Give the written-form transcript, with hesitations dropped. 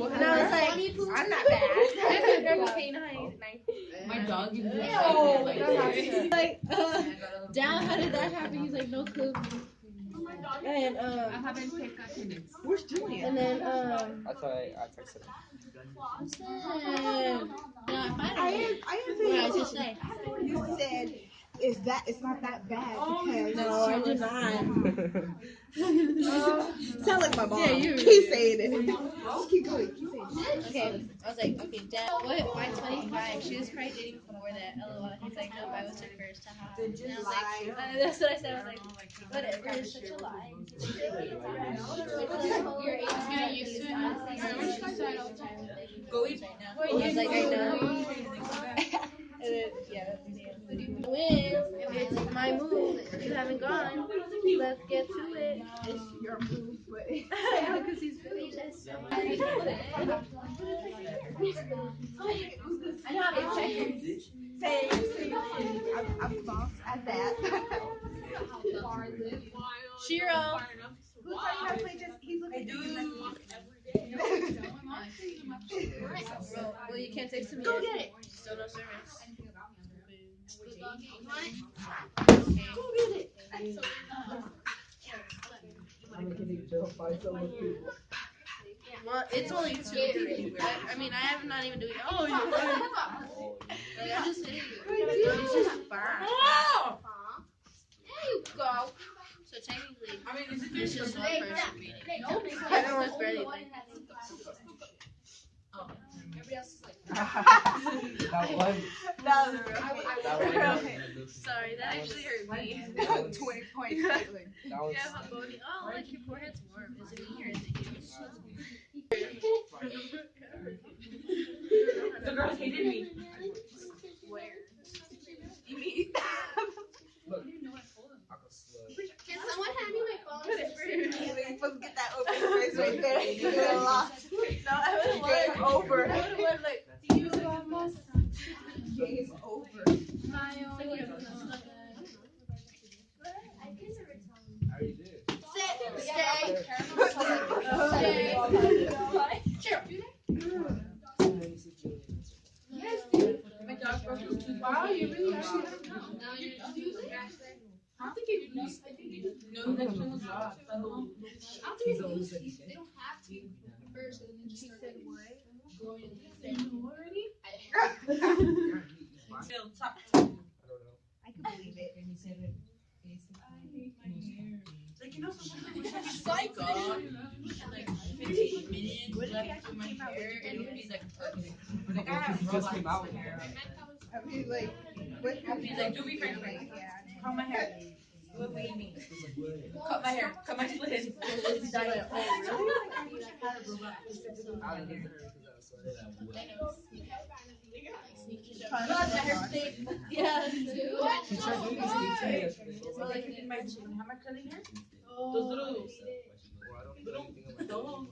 And I was like, I'm not bad. My dog is Like, Dad, how did that happen? He's like, no clue. And Where's Julian? and then That's why I texted him. I what did you say? You said it's not that bad because No, I did not. sound like my mom. Yeah, you. Keep saying it. Just keep going. Keep saying it. Okay, I was like, okay, Dad, what? Why 25? She was probably dating before that. LOL. He's like, no, I was her first. Haha. And I was like, that's what I said. I was like, whatever. It's such a lie. You're 18. Yeah, you should. Go eat right now. I was like, I know. And then, yeah, that's the end. Wins. It's my move. You haven't gone. Let's get to it. It's your move, but I know, because he's really just. I know how to checkers. say I'm boss at that. Shiro. Who taught you how to play chess? He's looking at you. Well, you can't text me. Go get it. Still no service. Go get it. Well, it's only 2. I mean, I am not even doing. Oh, you're right. Like, I just hit you. It's just fine. There you go. So technically, I mean, it's just one person beating. Everyone's barely like. Everybody else is like. That one. That was Sorry, that actually hurt me. 20 points. That Yeah, one's. my body. Oh, like your forehead's warm. Is it me or is it you? the girls hated me. Where? Look. Can someone hand me my phone? You're supposed to get that open space right there. You get a lot. No, I was like, Game over. I would have like, Game over. I already did. Stay. My dog broke his tooth. Wow, you really actually have to know. I don't think it used. I think it no connection was lost. I don't think it's loose. They don't have to first, and then just start growing into the thing. Already? Still top. I don't know. I can believe it. Like, you know, psycho. Like 15 minutes left to my hair, and it would be like perfect. Like I have Just came out. I mean, like, what? He's like, do me friendly. Yeah. Cut my hair. What do you mean? Cut my hair. Cut my split. I didn't get her because I was sweating. Yeah. She tried doing this thing to me yesterday. Well, like in my, how am I cutting hair? Those little. Well, I don't put anything on my